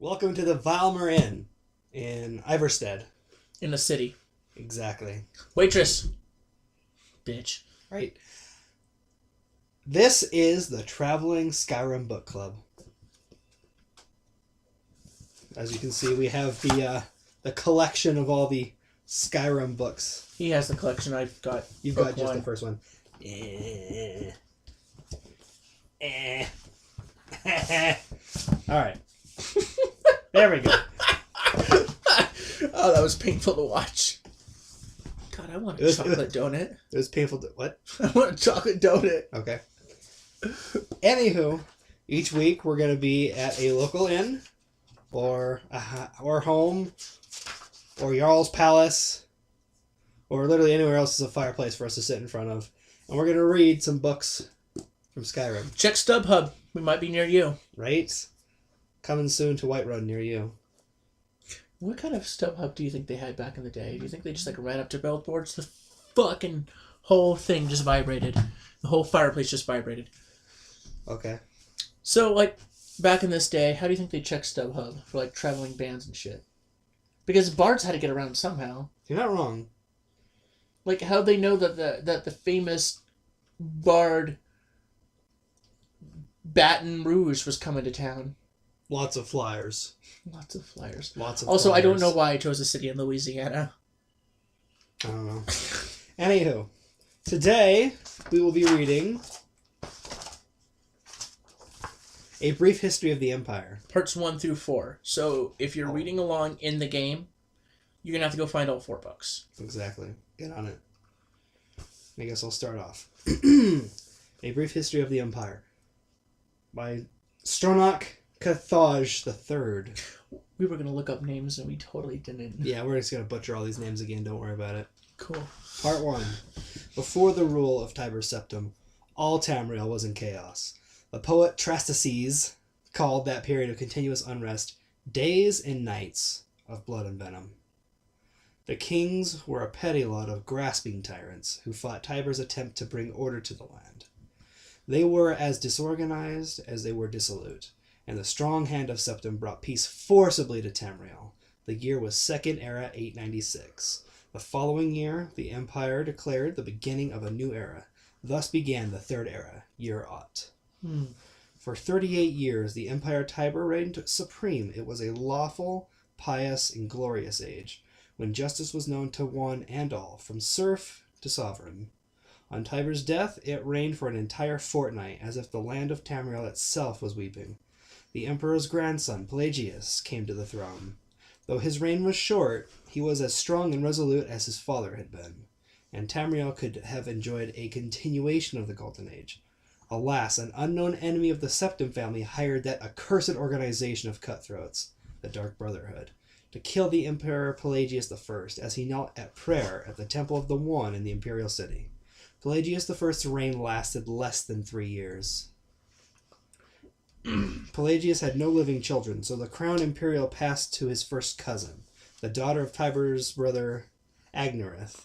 Welcome to the Vilemyr Inn in Ivarstead. In the city. Exactly. Waitress. Bitch. Right. This is the Traveling Skyrim Book Club. As you can see, we have the collection of all the Skyrim books. He has the collection. I've got. You've got just the first one. All right. There we go. Oh, that was painful to watch. God, I want a chocolate donut. It was painful to... What? I want a chocolate donut. Okay. Anywho, each week we're going to be at a local inn or home or Jarl's Palace or literally anywhere else is a fireplace for us to sit in front of. And we're going to read some books from Skyrim. Check StubHub. We might be near you. Right? Coming soon to Whiterun near you. What kind of StubHub do you think they had back in the day? Do you think they just ran up to billboards? The fucking whole thing just vibrated. The whole fireplace just vibrated. Okay. So, back in this day, how do you think they checked StubHub for, traveling bands and shit? Because bards had to get around somehow. You're not wrong. How'd they know that the famous bard Baton Rouge was coming to town? Lots of flyers. Lots of flyers. Also, I don't know why I chose a city in Louisiana. I don't know. Anywho, today we will be reading A Brief History of the Empire. Parts 1 through 4. So if you're reading along in the game, you're going to have to go find all 4 books. Exactly. Get on it. I guess I'll start off. A Brief History of the Empire by Stronach Cathaj III. We were going to look up names and we totally didn't. Yeah, we're just going to butcher all these names again. Don't worry about it. Cool. Part 1. Before the rule of Tiber Septim, all Tamriel was in chaos. The poet Trastaces called that period of continuous unrest days and nights of blood and venom. The kings were a petty lot of grasping tyrants who fought Tiber's attempt to bring order to the land. They were as disorganized as they were dissolute, and the strong hand of Septim brought peace forcibly to Tamriel. The year was Second Era 896. The following year, the Empire declared the beginning of a new era. Thus began the Third Era, Year Aught. For 38 years, the Empire Tiber reigned supreme. It was a lawful, pious, and glorious age, when justice was known to one and all, from serf to sovereign. On Tiber's death, it reigned for an entire fortnight, as if the land of Tamriel itself was weeping. The emperor's grandson, Pelagius, came to the throne. Though his reign was short, he was as strong and resolute as his father had been, and Tamriel could have enjoyed a continuation of the Golden Age. Alas, an unknown enemy of the Septim family hired that accursed organization of cutthroats, the Dark Brotherhood, to kill the Emperor Pelagius I, as he knelt at prayer at the Temple of the One in the Imperial City. Pelagius I's reign lasted less than 3 years. Pelagius had no living children, so the crown imperial passed to his first cousin, the daughter of Tiber's brother Agnereth.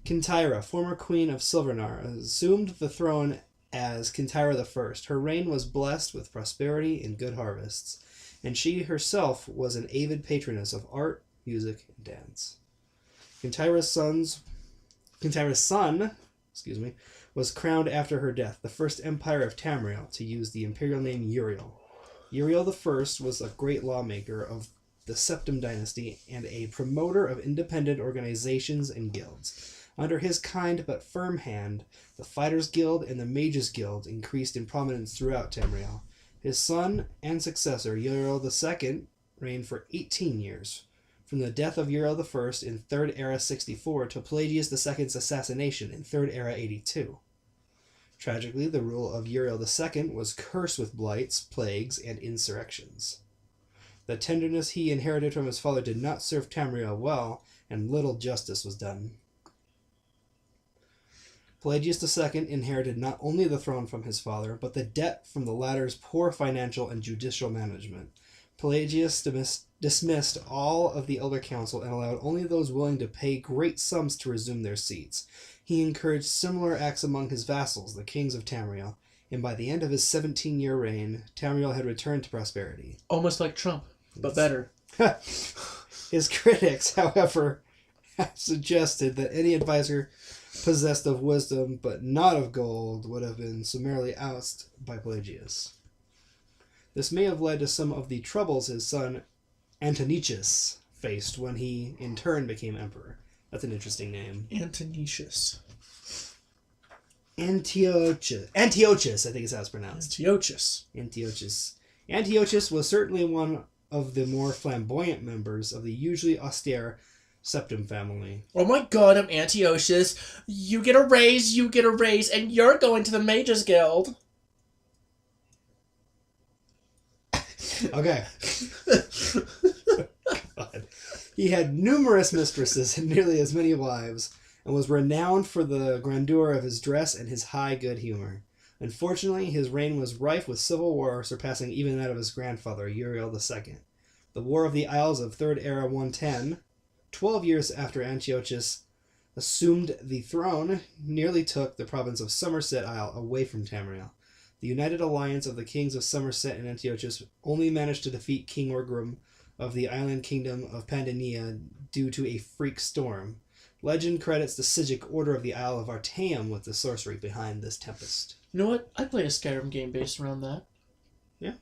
Kintyra, former queen of Silvernar, assumed the throne as Kintyra I. Her reign was blessed with prosperity and good harvests, and she herself was an avid patroness of art, music, and dance. Kintyra's son, was crowned after her death, the first empire of Tamriel to use the imperial name Uriel. Uriel I was a great lawmaker of the Septim dynasty and a promoter of independent organizations and guilds. Under his kind but firm hand, the Fighters Guild and the Mages Guild increased in prominence throughout Tamriel. His son and successor, Uriel II, reigned for 18 years, from the death of Uriel I in 3rd Era 64 to Pelagius II's assassination in 3rd Era 82. Tragically, the rule of Uriel II was cursed with blights, plagues, and insurrections. The tenderness he inherited from his father did not serve Tamriel well, and little justice was done. Pelagius II inherited not only the throne from his father, but the debt from the latter's poor financial and judicial management. Pelagius dismissed all of the Elder Council and allowed only those willing to pay great sums to resume their seats. He encouraged similar acts among his vassals, the kings of Tamriel, and by the end of his 17-year reign, Tamriel had returned to prosperity. Almost like Trump. But better. His critics, however, have suggested that any advisor possessed of wisdom but not of gold would have been summarily ousted by Pelagius. This may have led to some of the troubles his son Antonicius faced when he, in turn, became emperor. That's an interesting name. Antonicius. Antiochus, I think is how it's pronounced. Antiochus. Antiochus was certainly one of the more flamboyant members of the usually austere Septim family. Oh my god, I'm Antiochus. You get a raise, and you're going to the Mages Guild. Okay. God. He had numerous mistresses and nearly as many wives, and was renowned for the grandeur of his dress and his high good humor. Unfortunately, his reign was rife with civil war, surpassing even that of his grandfather, Uriel II. The War of the Isles of 3rd Era 110, 12 years after Antiochus assumed the throne, nearly took the province of Somerset Isle away from Tamriel. The united alliance of the kings of Somerset and Antiochus only managed to defeat King Orgrim of the island kingdom of Pandinia due to a freak storm. Legend credits the Sigic Order of the Isle of Artaeum with the sorcery behind this tempest. You know what? I'd play a Skyrim game based around that. Yeah.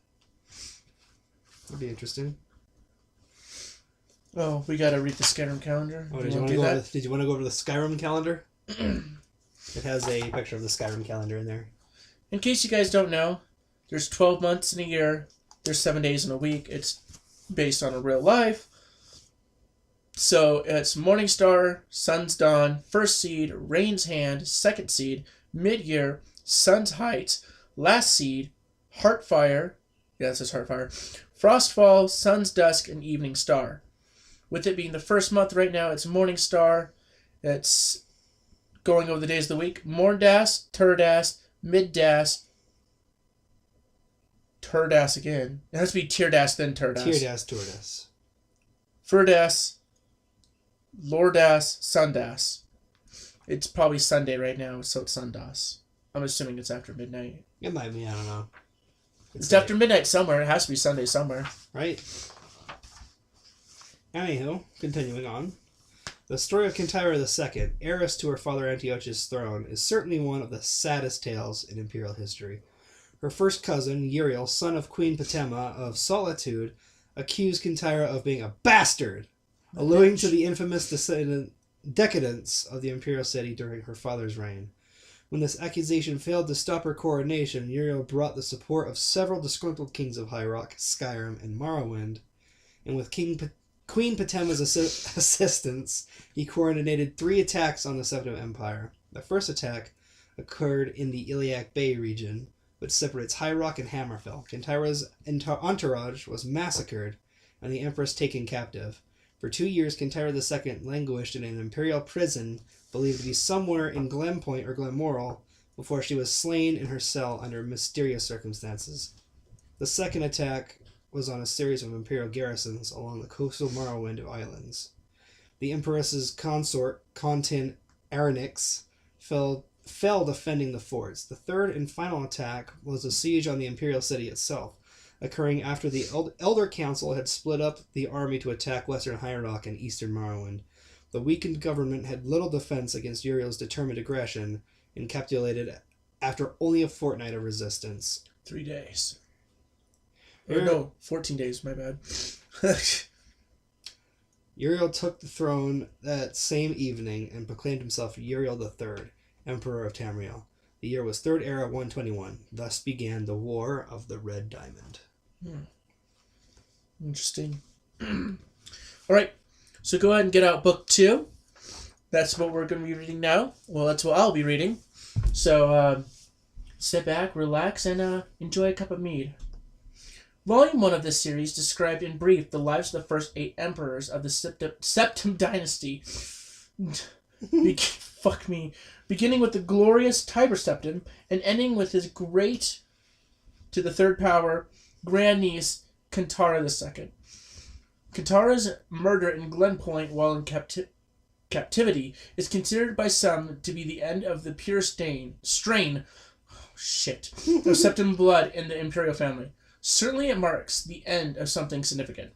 That'd be interesting. Oh, we gotta read the Skyrim calendar. Oh, did you want to go over the Skyrim calendar? It has a picture of the Skyrim calendar in there. In case you guys don't know, there's 12 months in a year. There's 7 days in a week. It's based on a real life. So it's Morning Star, Sun's Dawn, First Seed, Rain's Hand, Second Seed, Mid-Year, Sun's Height, Last Seed, Heartfire, yeah, it says Heartfire, Frostfall, Sun's Dusk, and Evening Star. With it being the first month right now, it's Morning Star. It's going over the days of the week. Morndas, Turdas, Middas, Turdas again. It has to be Tierdas, then Turdas. Tierdas, Turdas. Furdas, Lordas, Sundas. It's probably Sunday right now, so it's Sundas. I'm assuming it's after midnight. It might be, I don't know. It's after midnight somewhere. It has to be Sunday somewhere. Right. Anywho, continuing on. The story of Kintyra II, heiress to her father Antiochus' throne, is certainly one of the saddest tales in imperial history. Her first cousin, Uriel, son of Queen Patema of Solitude, accused Kintyra of being a bastard, alluding to the infamous decadence of the imperial city during her father's reign. When this accusation failed to stop her coronation, Uriel brought the support of several disgruntled kings of High Rock, Skyrim, and Morrowind, and with Queen Patema's assistance, he coordinated 3 attacks on the Septim Empire. The first attack occurred in the Iliac Bay region, which separates High Rock and Hammerfell. Kintyra's entourage was massacred, and the Empress taken captive. For 2 years, Kintyra II languished in an imperial prison believed to be somewhere in Glenpoint or Glenmoral, before she was slain in her cell under mysterious circumstances. The second attack was on a series of imperial garrisons along the coastal Morrowind islands. The Empress's consort, Contin Aranix, fell defending the forts. The third and final attack was a siege on the imperial city itself, occurring after the Elder Council had split up the army to attack western High Rock and eastern Morrowind. The weakened government had little defense against Uriel's determined aggression and capitulated after only a fortnight of resistance. 3 days. Or no, 14 days, my bad. Uriel took the throne that same evening and proclaimed himself Uriel III, Emperor of Tamriel. The year was 3rd Era 121. Thus began the War of the Red Diamond. Interesting. Alright, so go ahead and get out book 2. That's what we're going to be reading now. Well, that's what I'll be reading. So, sit back, relax, and enjoy a cup of mead. Volume 1 of this series described in brief the lives of the first 8 emperors of the Septim dynasty. Fuck me. Beginning with the glorious Tiber Septim and ending with his great, to the third power, grandniece, Kintyra II. Kintyra's murder in Glenpoint while in captivity is considered by some to be the end of the pure strain of Septim blood in the imperial family. Certainly it marks the end of something significant.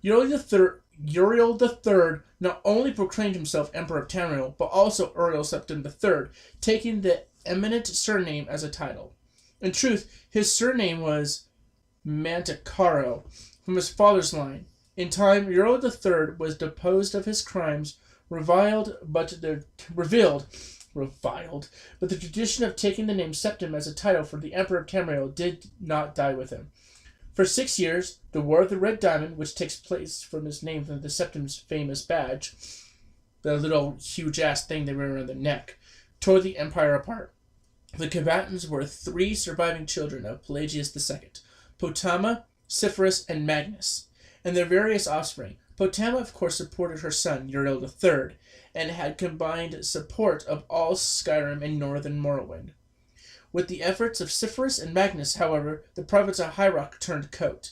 Uriel III not only proclaimed himself Emperor of Tamriel, but also Uriel Septim III, taking the eminent surname as a title. In truth, his surname was Manticaro, from his father's line. In time, Uriel III was deposed of his crimes, reviled, but the tradition of taking the name Septim as a title for the Emperor of Tamriel did not die with him. For 6 years, the War of the Red Diamond, which takes place from his name from the Septim's famous badge, the little huge-ass thing they wear around their neck, tore the empire apart. The combatants were 3 surviving children of Pelagius II, Potama, Cypherus, and Magnus, and their various offspring. Potama, of course, supported her son, Uriel III, and had combined support of all Skyrim and northern Morrowind. With the efforts of Cypherus and Magnus, however, the province of High Rock turned coat.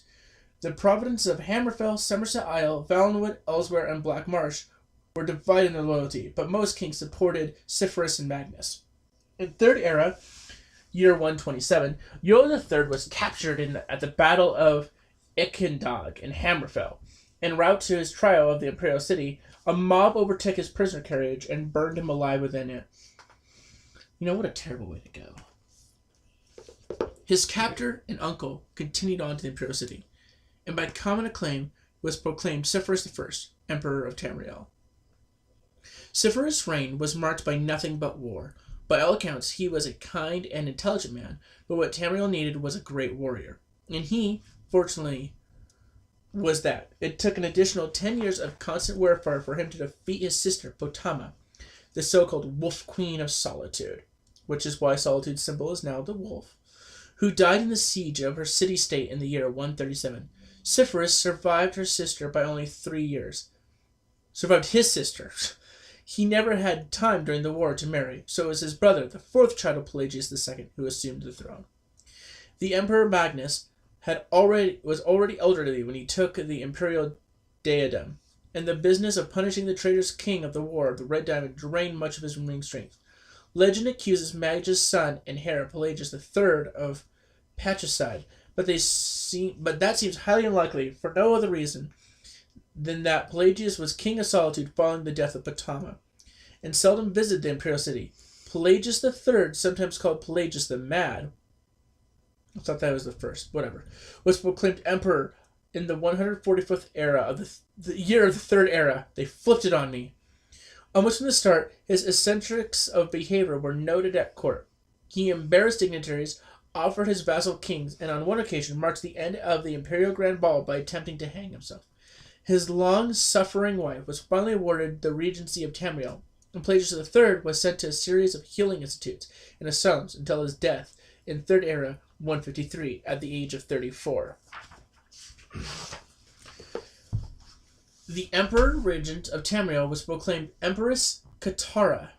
The provinces of Hammerfell, Somerset Isle, Valenwood, Elsewhere, and Black Marsh were divided in their loyalty, but most kings supported Cypherus and Magnus. In Third Era, year 127, Uriel III was captured at the Battle of Ikendag in Hammerfell. En route to his trial of the Imperial City, a mob overtook his prisoner carriage and burned him alive within it. What a terrible way to go. His captor and uncle continued on to the Imperial City, and by common acclaim was proclaimed Cypherus I, Emperor of Tamriel. Cypherus' reign was marked by nothing but war. By all accounts, he was a kind and intelligent man, but what Tamriel needed was a great warrior. And he, fortunately, was that. It took an additional 10 years of constant warfare for him to defeat his sister, Potama, the so-called Wolf Queen of Solitude, which is why Solitude's symbol is now the wolf, who died in the siege of her city-state in the year 137. Cypherus survived her sister by only 3 years. Survived his sister. He never had time during the war to marry, so it was his brother, the 4th child of Pelagius II, who assumed the throne. The Emperor Magnus was already elderly when he took the imperial diadem, and the business of punishing the traitorous king of the War of the Red Diamond drained much of his remaining strength. Legend accuses Magnus' son and heir, Pelagius III, of patricide, but that seems highly unlikely for no other reason than that Pelagius was king of Solitude following the death of Potama, and seldom visited the imperial city. Pelagius III, sometimes called Pelagius the Mad, I thought that was the first, whatever, was proclaimed emperor in the 145th era of the year of the Third Era. They flipped it on me. Almost from the start, his eccentrics of behavior were noted at court. He embarrassed dignitaries, offered his vassal kings, and on one occasion marked the end of the imperial grand ball by attempting to hang himself. His long-suffering wife was finally awarded the regency of Tamriel, and Pelagius III was sent to a series of healing institutes and asylums until his death in Third Era 153 at the age of 34. The Emperor-Regent of Tamriel was proclaimed Empress Katara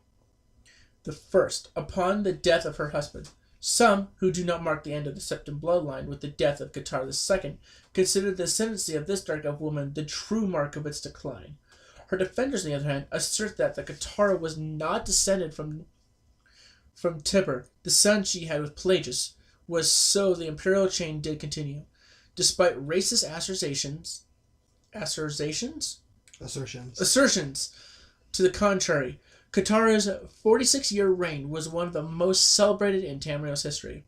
the First upon the death of her husband. Some, who do not mark the end of the Septim bloodline with the death of Katara II, consider the ascendancy of this dark-elf woman the true mark of its decline. Her defenders, on the other hand, assert that the Katara was not descended from Tibur, the son she had with Pelagius, was so the imperial chain did continue. Despite racist assertions to the contrary, Katara's 46-year reign was one of the most celebrated in Tamriel's history.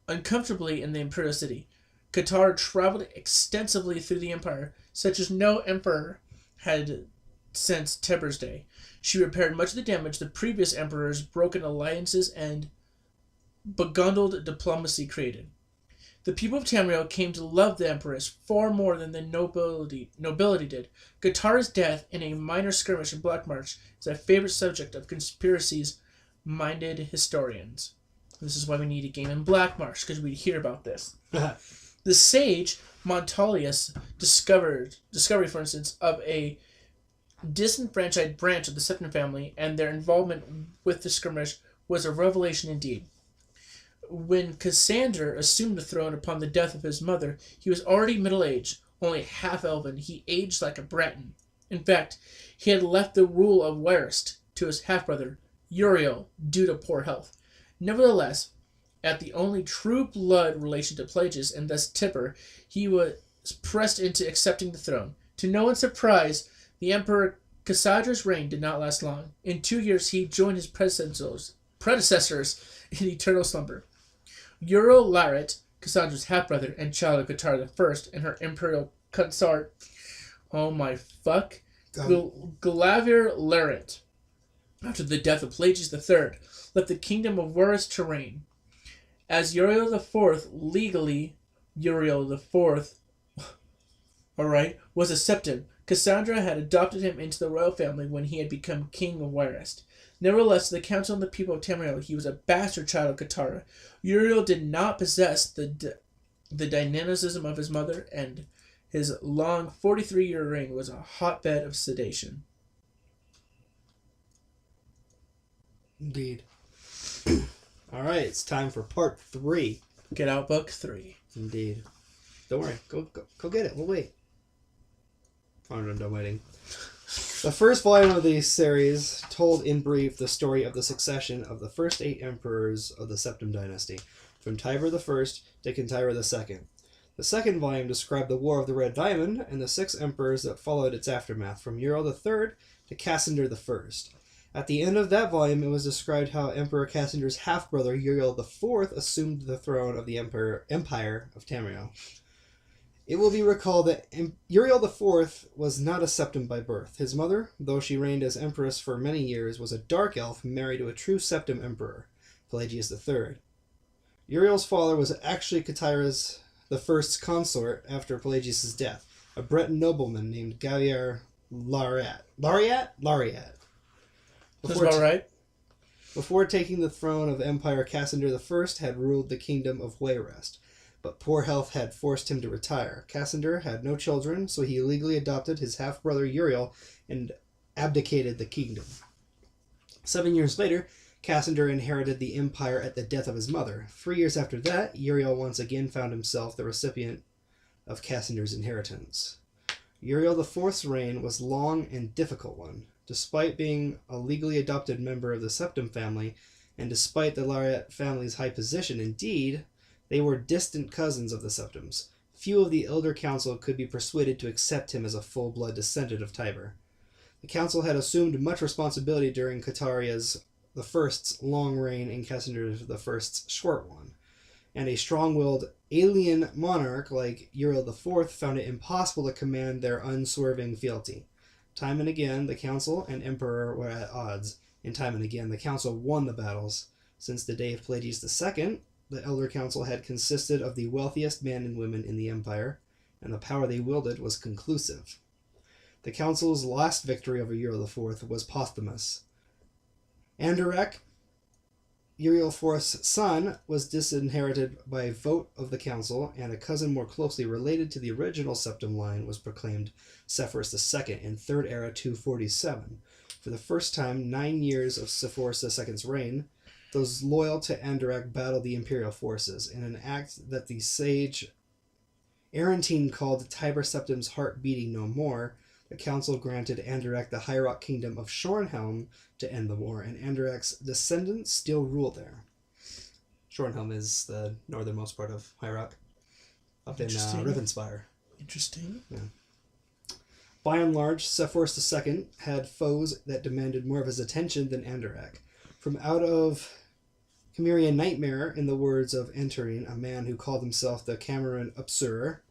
Uncomfortably in the imperial city, Katara traveled extensively through the empire, such as no emperor had since Tibur's day. She repaired much of the damage the previous emperor's broken alliances and beguiled diplomacy created. The people of Tamriel came to love the empress far more than the nobility did. Katara's death in a minor skirmish in Black Marsh is a favorite subject of conspiracies-minded historians. This is why we need a game in Black Marsh, because we'd hear about this. The sage Montalius discovery, for instance, of a disenfranchised branch of the Septim family and their involvement with the skirmish was a revelation indeed. When Cassander assumed the throne upon the death of his mother, he was already middle-aged, only half-elven. He aged like a Breton. In fact, he had left the rule of Ivarstead to his half-brother, Uriel, due to poor health. Nevertheless, at the only true blood relation to Pelagius, and thus Tibur, he was pressed into accepting the throne. To no one's surprise, the Emperor Cassandra's reign did not last long. In 2 years, he joined his predecessors in eternal slumber. Uriel Laret, Cassandra's half-brother and child of Katara I, and her imperial consort, oh my fuck, Vilemyr Inn, after the death of Pelagius III, left the kingdom of Westeros to reign. As Uriel IV, legally Uriel IV, was a septim, Cassandra had adopted him into the royal family when he had become king of Ivarstead. Nevertheless, to the council and the people of Tamriel, he was a bastard child of Katara. Uriel did not possess the dynamism of his mother, and his long 43-year reign was a hotbed of sedation. Indeed. All right, it's time for part 3. Get out book 3. Indeed. Don't worry. Go get it. We'll wait. I'm done waiting. The first volume of the series told in brief the story of the succession of the first 8 emperors of the Septim dynasty, from Tiber I to Kintyre II. The second volume described the War of the Red Diamond and the 6 emperors that followed its aftermath, from Uriel III to Cassander I. At the end of that volume, it was described how Emperor Cassander's half-brother Uriel IV assumed the throne of the Empire of Tamriel. It will be recalled that Uriel IV was not a septim by birth. His mother, though she reigned as empress for many years, was a dark elf married to a true septim emperor, Pelagius III. Uriel's father was actually Katara I's consort after Pelagius' death, a Breton nobleman named Vilemyr Inn. That's about right. Before taking the throne of Empire, Cassander I had ruled the kingdom of Wayrest, but poor health had forced him to retire. Cassander had no children, so he legally adopted his half-brother Uriel and abdicated the kingdom. 7 years later, Cassander inherited the empire at the death of his mother. 3 years after that, Uriel once again found himself the recipient of Cassander's inheritance. Uriel IV's reign was a long and difficult one. Despite being a legally adopted member of the Septim family, and despite the Laret family's high position, indeed, they were distant cousins of the Septims. Few of the Elder Council could be persuaded to accept him as a full-blood descendant of Tiber. The council had assumed much responsibility during Katara I's long reign and Cassander I's short one, and a strong-willed alien monarch like Uriel IV found it impossible to command their unswerving fealty. Time and again, the council and emperor were at odds, and time and again, the council won the battles. Since the day of Pelagius II, the Elder Council had consisted of the wealthiest men and women in the empire, and the power they wielded was conclusive. The council's last victory over Uriel IV was posthumous. Andarek, Uriel IV's son, was disinherited by a vote of the council, and a cousin more closely related to the original septim line was proclaimed Sepphoris II in 3rd Era 247. For the first time, 9 years of Sepphoris II's reign, those loyal to Andarek battled the imperial forces, in an act that the sage Arantine called Tiber Septim's heart beating no more. The council granted Andarek the High Rock Kingdom of Shornhelm to end the war, and Andarek's descendants still rule there. Shornhelm is the northernmost part of High Rock, up in Rivenspire. Interesting. Yeah. By and large, Sepphoris II had foes that demanded more of his attention than Andarek. From out of Cimmerian Nightmare, in the words of Enterine, a man who called himself the Cameron Upsurer,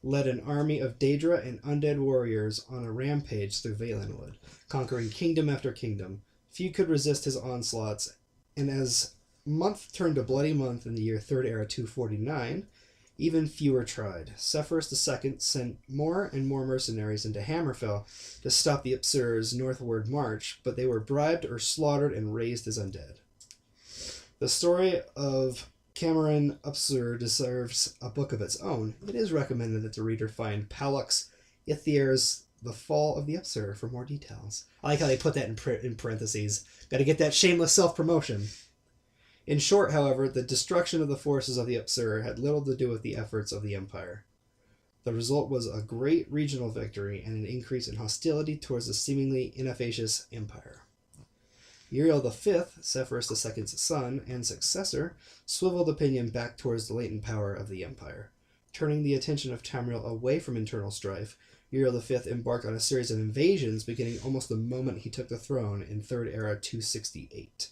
led an army of Daedra and undead warriors on a rampage through Valenwood, conquering kingdom after kingdom. Few could resist his onslaughts, and as month turned to bloody month in the year 3rd Era 249, even fewer tried. Sepphoris II sent more and more mercenaries into Hammerfell to stop the Upsurer's northward march, but they were bribed or slaughtered and raised as undead. The story of Cameron Upsurer deserves a book of its own. It is recommended that the reader find Pollux Ithier's The Fall of the Upsurer for more details. I like how they put that in parentheses. Got to get that shameless self-promotion. In short, however, the destruction of the forces of the Upsurer had little to do with the efforts of the Empire. The result was a great regional victory and an increase in hostility towards the seemingly inefficacious Empire. Uriel V, Sepphoris II's son and successor, swiveled opinion back towards the latent power of the Empire. Turning the attention of Tamriel away from internal strife, Uriel V embarked on a series of invasions beginning almost the moment he took the throne in 3rd Era 268.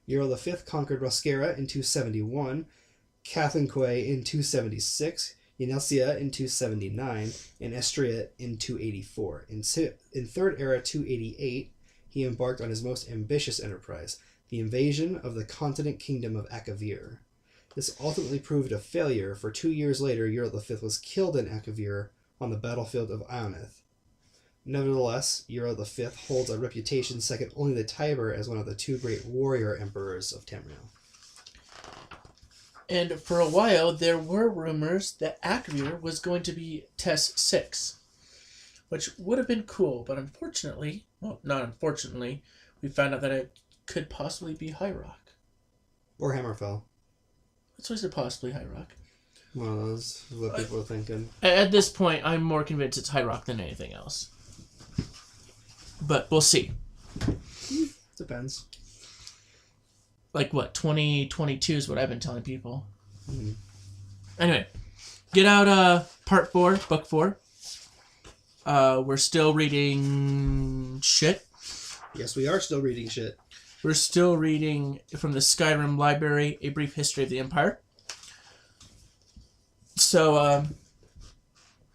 Uriel V conquered Rosquera in 271, Cathinquay in 276, Yenelsia in 279, and Estria in 284. In 3rd Era 288, he embarked on his most ambitious enterprise, the invasion of the continent kingdom of Akavir. This ultimately proved a failure, for 2 years later Uriel V was killed in Akavir on the battlefield of Ionith. Nevertheless, Uriel V holds a reputation second only to Tiber as one of the 2 great warrior emperors of Tamriel. And for a while, there were rumors that Akavir was going to be Test 6, which would have been cool, but unfortunately, well, not unfortunately, we found out that it could possibly be High Rock. Or Hammerfell. That's why I said possibly High Rock. One of those, what people are thinking. At this point, I'm more convinced it's High Rock than anything else. But we'll see. Depends. Like what, 2022 is what I've been telling people. Mm-hmm. Anyway, get out part 4, book 4. We're still reading shit. Yes, we are still reading shit. We're still reading from the Skyrim Library, A Brief History of the Empire. So,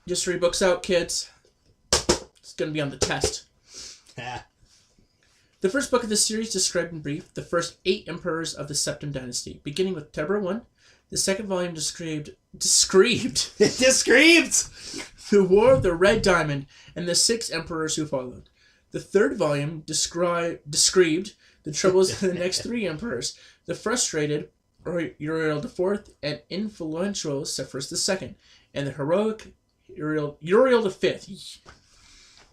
just 3 books out, kids. It's going to be on the test. The first book of the series described in brief the first 8 emperors of the Septim dynasty, beginning with Tiber I. The second volume described the War of the Red Diamond and the 6 emperors who followed. The third volume described the troubles of the next 3 emperors, the frustrated Uriel IV and influential Sepphoris II, and the heroic Uriel V.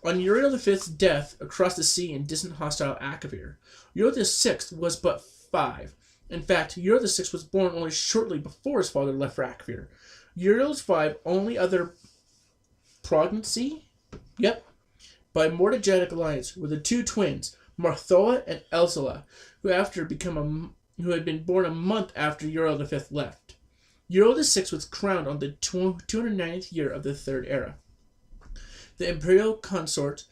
On Uriel V's death across the sea in distant hostile Akavir, Uriel VI was but 5. In fact, Uriel VI was born only shortly before his father left for Akavir. Uriel's 5 only other progeny, by mortogenic alliance were the 2 twins, Marthoa and Elsala, who had been born a month after Uriel V left. Uriel VI was crowned on the 290th year of the 3rd Era. The imperial consort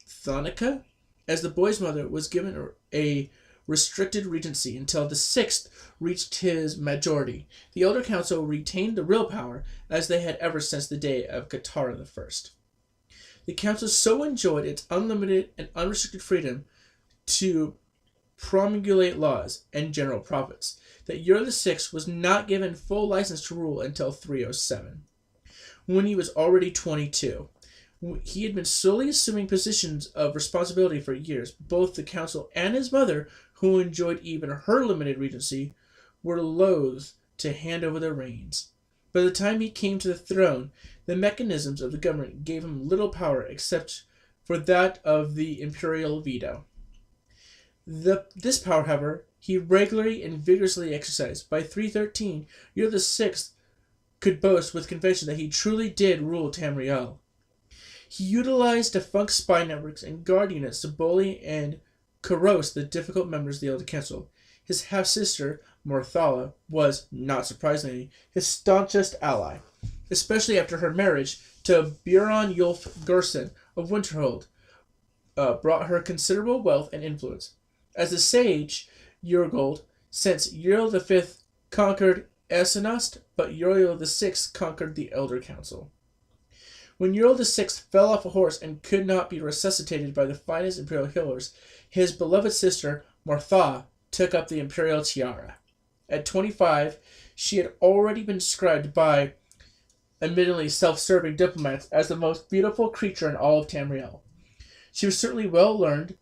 Thonica, as the boy's mother, was given a restricted regency until the 6th reached his majority. The Elder Council retained the real power, as they had ever since the day of Katara I. The council so enjoyed its unlimited and unrestricted freedom to promulgate laws and general profits that Uriel VI was not given full license to rule until 307. When he was already 22. He had been slowly assuming positions of responsibility for years. Both the council and his mother, who enjoyed even her limited regency, were loath to hand over their reins. By the time he came to the throne, the mechanisms of the government gave him little power except for that of the imperial veto. This power, however, he regularly and vigorously exercised. By 313, Uriel VI could boast with conviction that he truly did rule Tamriel. He utilized defunct spy networks and guard units to bully and coerce the difficult members of the Elder Council. His half-sister, Marthala, was, not surprisingly, his staunchest ally, especially after her marriage to Buron Yulf Gerson of Winterhold brought her considerable wealth and influence. As a sage, Uriel, since Uriel V conquered Esenost, but Uriel VI conquered the Elder Council. When Uriel VI fell off a horse and could not be resuscitated by the finest imperial healers, his beloved sister, Martha, took up the imperial tiara. At 25, she had already been described by admittedly self-serving diplomats as the most beautiful creature in all of Tamriel. She was certainly well-learned,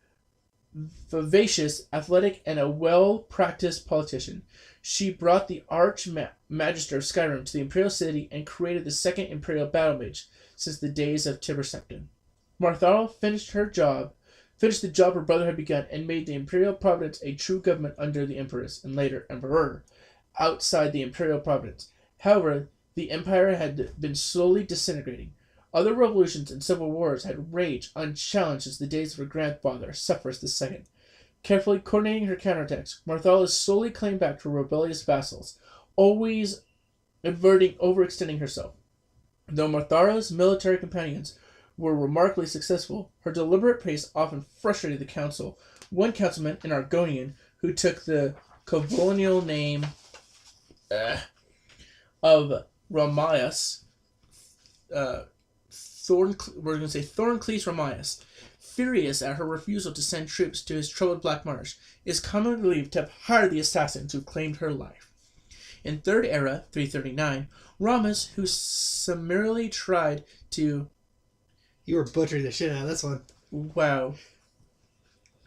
vivacious, athletic, and a well-practiced politician. She brought the Arch-Magister of Skyrim to the Imperial City and created the second Imperial Battle Mage since the days of Tiber Septim. Martha finished the job her brother had begun, and made the Imperial Providence a true government under the Empress, and later Emperor, outside the Imperial Providence. However, the Empire had been slowly disintegrating. Other revolutions and civil wars had raged unchallenged since the days of her grandfather, Sepphoris II. Carefully coordinating her counterattacks, Martha slowly claimed back her rebellious vassals, always averting overextending herself. Though Marthara's military companions were remarkably successful, her deliberate pace often frustrated the council. One councilman, an Argonian, who took the colonial name of Ramias, Thorncleese Ramias, furious at her refusal to send troops to his troubled Black Marsh, is commonly believed to have hired the assassins who claimed her life. In Third Era, 339, Ramas, who summarily tried to... You were butchering the shit out of this one. Wow.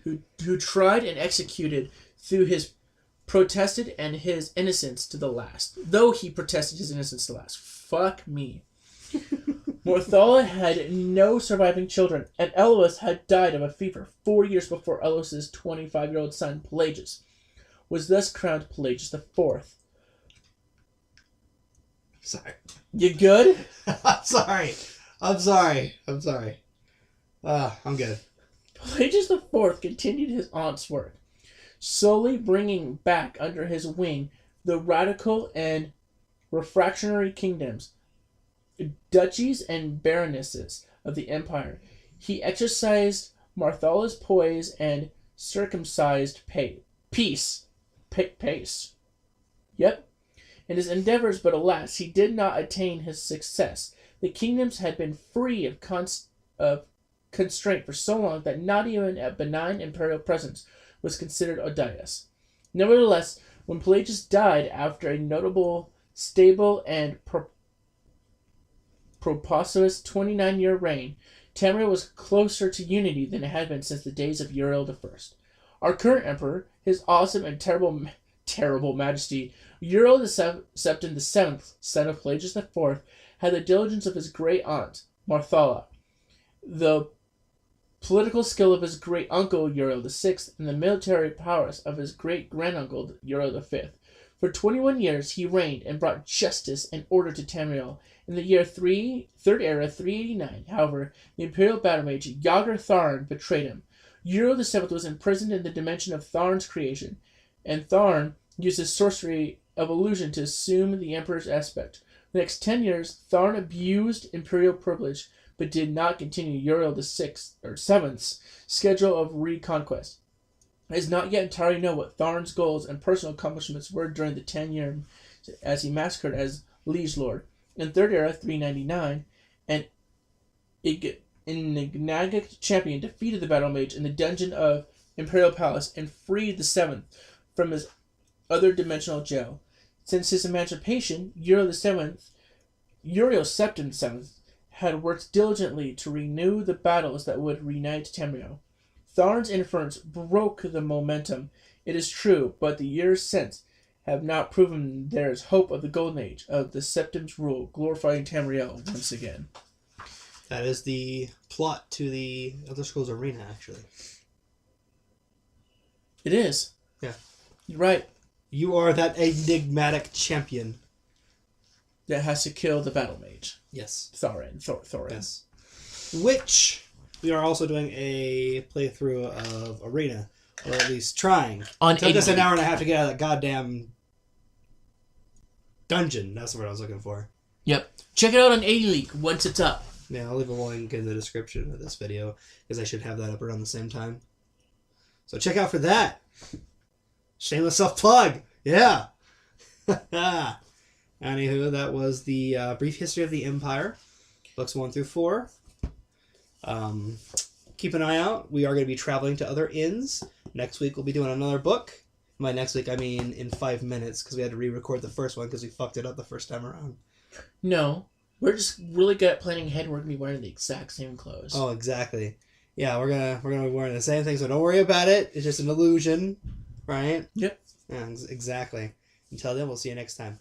Who tried and executed through his protested and his innocence to the last. Though he protested his innocence to the last. Fuck me. Morthala had no surviving children, and Elois had died of a fever 4 years before Elois's 25-year-old son, Pelagius, was thus crowned Pelagius IV. Sorry. You good? I'm sorry. I'm good. Pelagius IV continued his aunt's work, slowly bringing back under his wing the radical and refractionary kingdoms, duchies, and baronesses of the empire. He exercised Marthala's poise and circumcised pace. Yep. In his endeavors, but alas, he did not attain his success. The kingdoms had been free of constraint for so long that not even a benign imperial presence was considered odious. Nevertheless, when Pelagius died after a notable, stable, and preposterous 29-year reign, Tamriel was closer to unity than it had been since the days of Uriel I. Our current emperor, his awesome and terrible majesty, Uriel the Septim VII, son of Pelagius IV, had the diligence of his great aunt, Marthala, the political skill of his great uncle, Uriel VI, and the military prowess of his great granduncle, Uriel V. For 21 years he reigned and brought justice and order to Tamriel. In the year Third Era 389, however, the imperial battle mage Yagar Tharn betrayed him. Uriel VII was imprisoned in the dimension of Tharn's creation, and Tharn used his sorcery of illusion to assume the emperor's aspect. For the next 10 years, Tharn abused imperial privilege, but did not continue Uriel VII's schedule of reconquest. It is not yet entirely known what Tharn's goals and personal accomplishments were during the 10 years as he massacred as liege lord. In Third Era 399, an enigmatic champion defeated the battle mage in the dungeon of Imperial Palace and freed the Seventh from his other dimensional jail. Since his emancipation, Uriel Septim VII had worked diligently to renew the battles that would reunite Tamriel. Tharn's interference broke the momentum, it is true, but the years since have not proven there is hope of the golden age of the Septim's rule, glorifying Tamriel once again. That is the plot to the Elder Scrolls Arena, actually. It is. Yeah. You're right. You are that enigmatic champion. That has to kill the battle mage. Yes. Thorin. Yes. Which we are also doing a playthrough of Arena, or at least trying. On it took us an hour and a half to get out of that goddamn dungeon. That's the word I was looking for. Yep. Check it out on 80 League once it's up. Yeah, I'll leave a link in the description of this video, because I should have that up around the same time. So check out for that. Shameless self-plug. Yeah. Anywho, that was the brief history of the Empire, books 1 through 4. Keep an eye out. We are going to be traveling to other inns. Next week we'll be doing another book. By next week I mean in 5 minutes, because we had to re-record the first one because we fucked it up the first time around. No, we're just really good at planning ahead. We're gonna be wearing the exact same clothes. Oh, exactly. Yeah, we're gonna be wearing the same thing, so don't worry about it. It's just an illusion, right? Yep. Yeah, exactly. Until then, we'll see you next time.